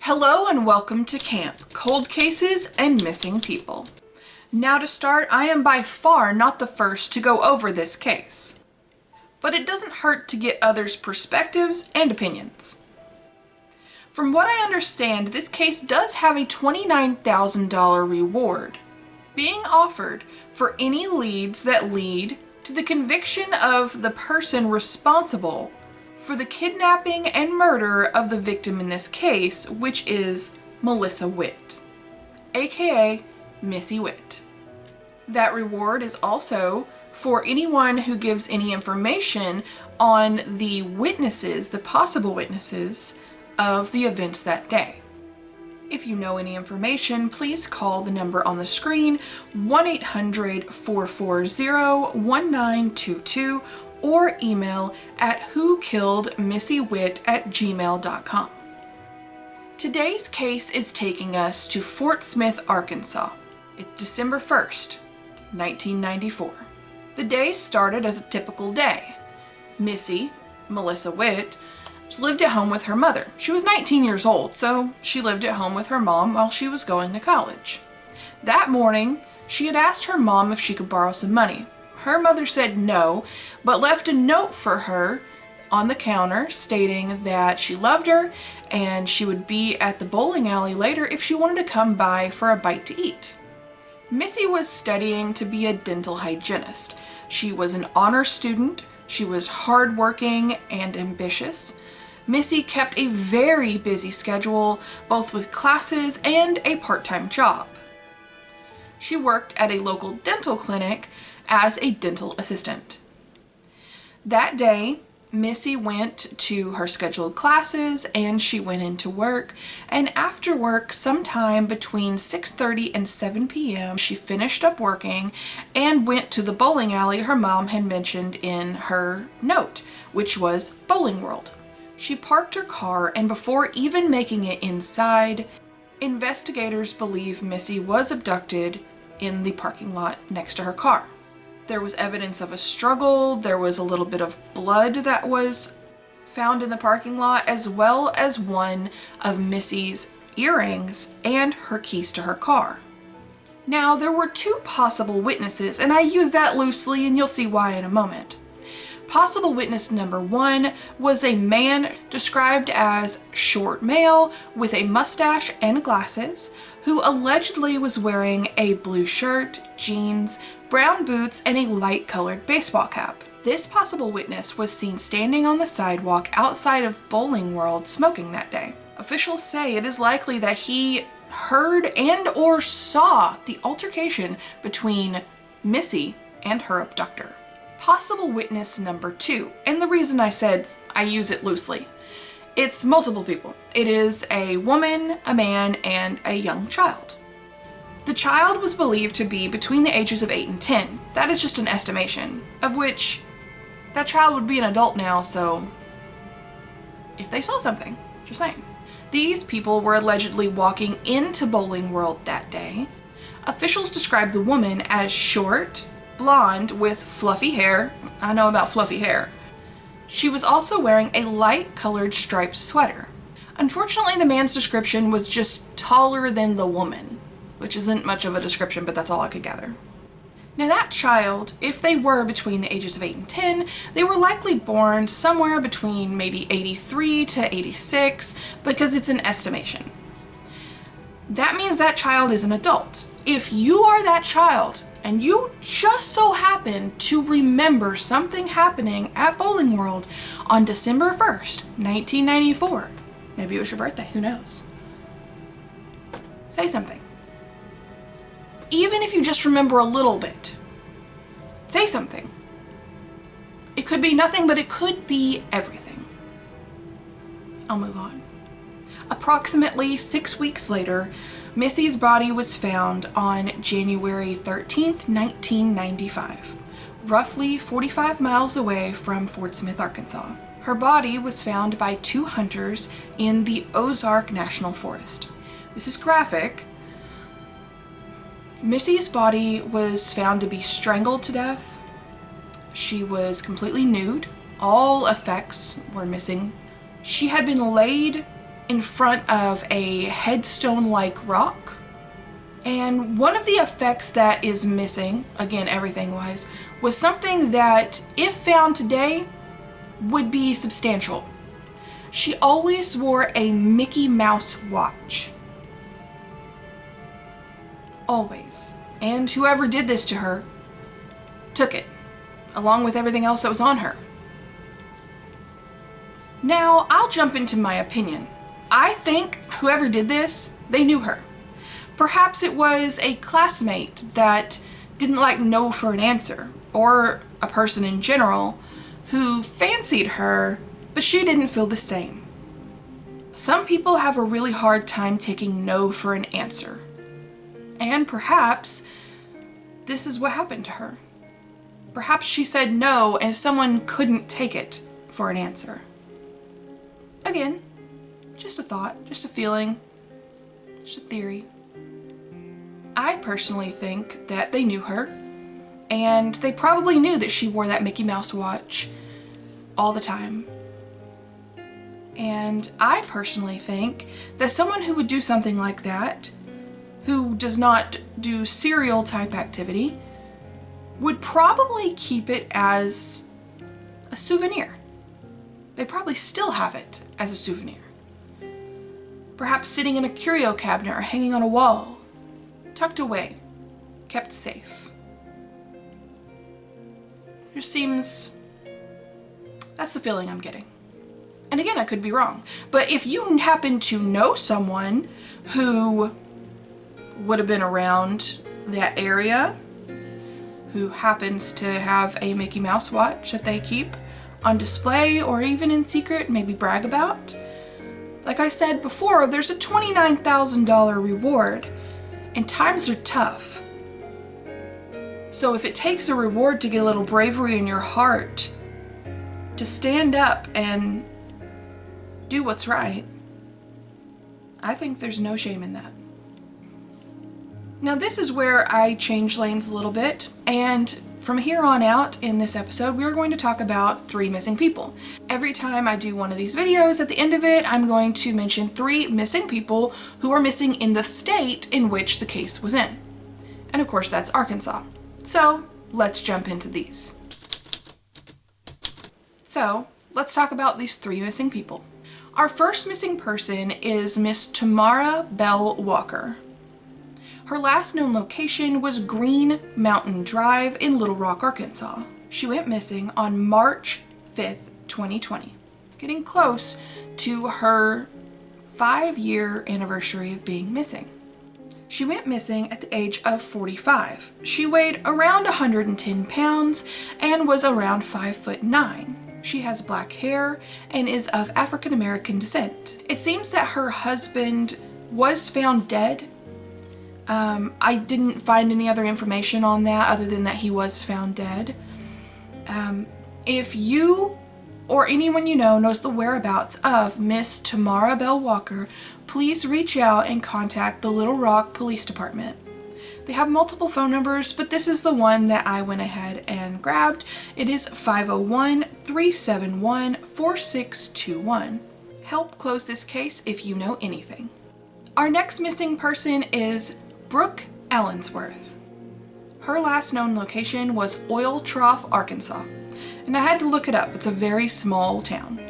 Hello and welcome to camp, cold cases and missing people. Now to start, I am by far not the first to go over this case, but it doesn't hurt to get others' perspectives and opinions. From what I understand, this case does have a $29,000 reward being offered for any leads that lead to the conviction of the person responsible for the kidnapping and murder of the victim in this case, which is Melissa Witt, aka Missy Witt. That reward is also for anyone who gives any information on the witnesses, the possible witnesses, of the events that day. If you know any information, please call the number on the screen, 1-800-440-1922, or email at whokilledmissywitt@gmail.com. Today's case is taking us to Fort Smith, Arkansas. It's December 1st, 1994. The day started as a typical day. Missy, Melissa Witt, lived at home with her mother. She was 19 years old, so she lived at home with her mom while she was going to college. That morning, she had asked her mom if she could borrow some money. Her mother said no, but left a note for her on the counter stating that she loved her and she would be at the bowling alley later if she wanted to come by for a bite to eat. Missy was studying to be a dental hygienist. She was an honor student. She was hardworking and ambitious. Missy kept a very busy schedule, both with classes and a part-time job. She worked at a local dental clinic as a dental assistant. That day, Missy went to her scheduled classes and she went into work, and after work, sometime between 6:30 and 7 p.m., she finished up working and went to the bowling alley her mom had mentioned in her note, which was Bowling World. She parked her car, and before even making it inside, investigators believe Missy was abducted in the parking lot next to her car. There was evidence of a struggle, there was a little bit of blood that was found in the parking lot, as well as one of Missy's earrings and her keys to her car. Now, there were two possible witnesses, and I use that loosely, and you'll see why in a moment. Possible witness number one was a man described as short male with a mustache and glasses, who allegedly was wearing a blue shirt, jeans, brown boots, and a light-colored baseball cap. This possible witness was seen standing on the sidewalk outside of Bowling World smoking that day. Officials say it is likely that he heard and or saw the altercation between Missy and her abductor. Possible witness number two, and the reason I said I use it loosely, it's multiple people. It is a woman, a man, and a young child. The child was believed to be between the ages of 8 and 10. That is just an estimation, of which that child would be an adult now, so if they saw something, just saying. These people were allegedly walking into Bowling World that day. Officials described the woman as short, blonde with fluffy hair. I know about fluffy hair. She was also wearing a light-colored striped sweater. Unfortunately, the man's description was just taller than the woman, which isn't much of a description, but that's all I could gather. Now that child, if they were between the ages of 8 and 10, they were likely born somewhere between maybe 83 to 86, because it's an estimation. That means that child is an adult. If you are that child, and you just so happen to remember something happening at Bowling World on December 1st, 1994, maybe it was your birthday, who knows? Say something. Even if you just remember a little bit, say something. It could be nothing, but it could be everything. I'll move on. Approximately 6 weeks later, Missy's body was found on January 13th, 1995, roughly 45 miles away from Fort Smith, Arkansas. Her body was found by two hunters in the Ozark National Forest. This is graphic. Missy's body was found to be strangled to death. She was completely nude. All effects were missing. She had been laid in front of a headstone-like rock. And one of the effects that is missing, again everything-wise, was something that, if found today, would be substantial. She always wore a Mickey Mouse watch. Always. And whoever did this to her took it, along with everything else that was on her. Now, I'll jump into my opinion. I think whoever did this, they knew her. Perhaps it was a classmate that didn't like no for an answer, or a person in general who fancied her, but she didn't feel the same. Some people have a really hard time taking no for an answer. And perhaps this is what happened to her. Perhaps she said no and someone couldn't take it for an answer. Again, just a thought, just a feeling, just a theory. I personally think that they knew her, and they probably knew that she wore that Mickey Mouse watch all the time. And I personally think that someone who would do something like that, who does not do serial type activity, would probably keep it as a souvenir. They probably still have it as a souvenir. Perhaps sitting in a curio cabinet or hanging on a wall, tucked away, kept safe. Just seems, that's the feeling I'm getting. And again, I could be wrong, but if you happen to know someone who would have been around that area, who happens to have a Mickey Mouse watch that they keep on display or even in secret, maybe brag about, like I said before, there's a $29,000 reward, and times are tough. So if it takes a reward to get a little bravery in your heart to stand up and do what's right, I think there's no shame in that. Now this is where I change lanes a little bit, and from here on out in this episode we are going to talk about 3 missing people. Every time I do one of these videos, at the end of it I'm going to mention 3 missing people who are missing in the state in which the case was in. And of course that's Arkansas. So let's jump into these. So let's talk about these 3 missing people. Our first missing person is Miss Tamara Bell Walker. Her last known location was Green Mountain Drive in Little Rock, Arkansas. She went missing on March 5th, 2020, getting close to her 5-year anniversary of being missing. She went missing at the age of 45. She weighed around 110 pounds and was around 5'9". She has black hair and is of African American descent. It seems that her husband was found dead. I didn't find any other information on that other than that he was found dead. If you or anyone you know knows the whereabouts of Miss Tamara Bell Walker, please reach out and contact the Little Rock Police Department. They have multiple phone numbers, but this is the one that I went ahead and grabbed. It is 501-371-4621. Help close this case if you know anything. Our next missing person is Brooke Allensworth. Her last known location was Oil Trough, Arkansas, and I had to look it up. It's a very small town.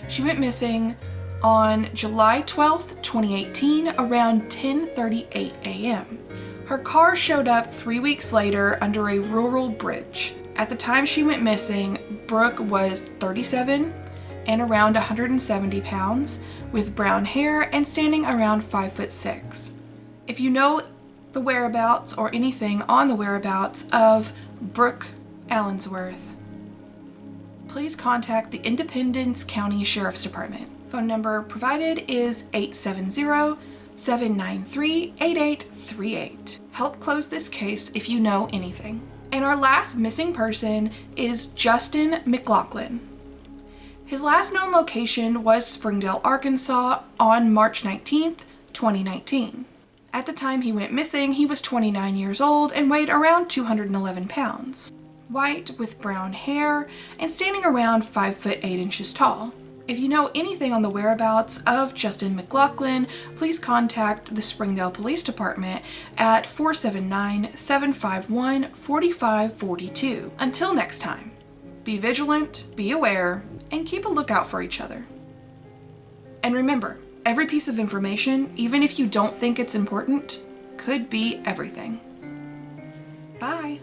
She went missing on July 12th, 2018, around 10:38 a.m. Her car showed up 3 weeks later under a rural bridge. At the time she went missing, Brooke was 37 and around 170 pounds, with brown hair and standing around 5'6". If you know the whereabouts or anything on the whereabouts of Brooke Allensworth, please contact the Independence County Sheriff's Department. Phone number provided is 870-793-8838. Help close this case if you know anything. And our last missing person is Justin McLaughlin. His last known location was Springdale, Arkansas on March 19th, 2019. At the time he went missing, he was 29 years old and weighed around 211 pounds. White with brown hair and standing around 5'8" tall. If you know anything on the whereabouts of Justin McLaughlin, please contact the Springdale Police Department at 479-751-4542. Until next time, be vigilant, be aware, and keep a lookout for each other. And remember, every piece of information, even if you don't think it's important, could be everything. Bye.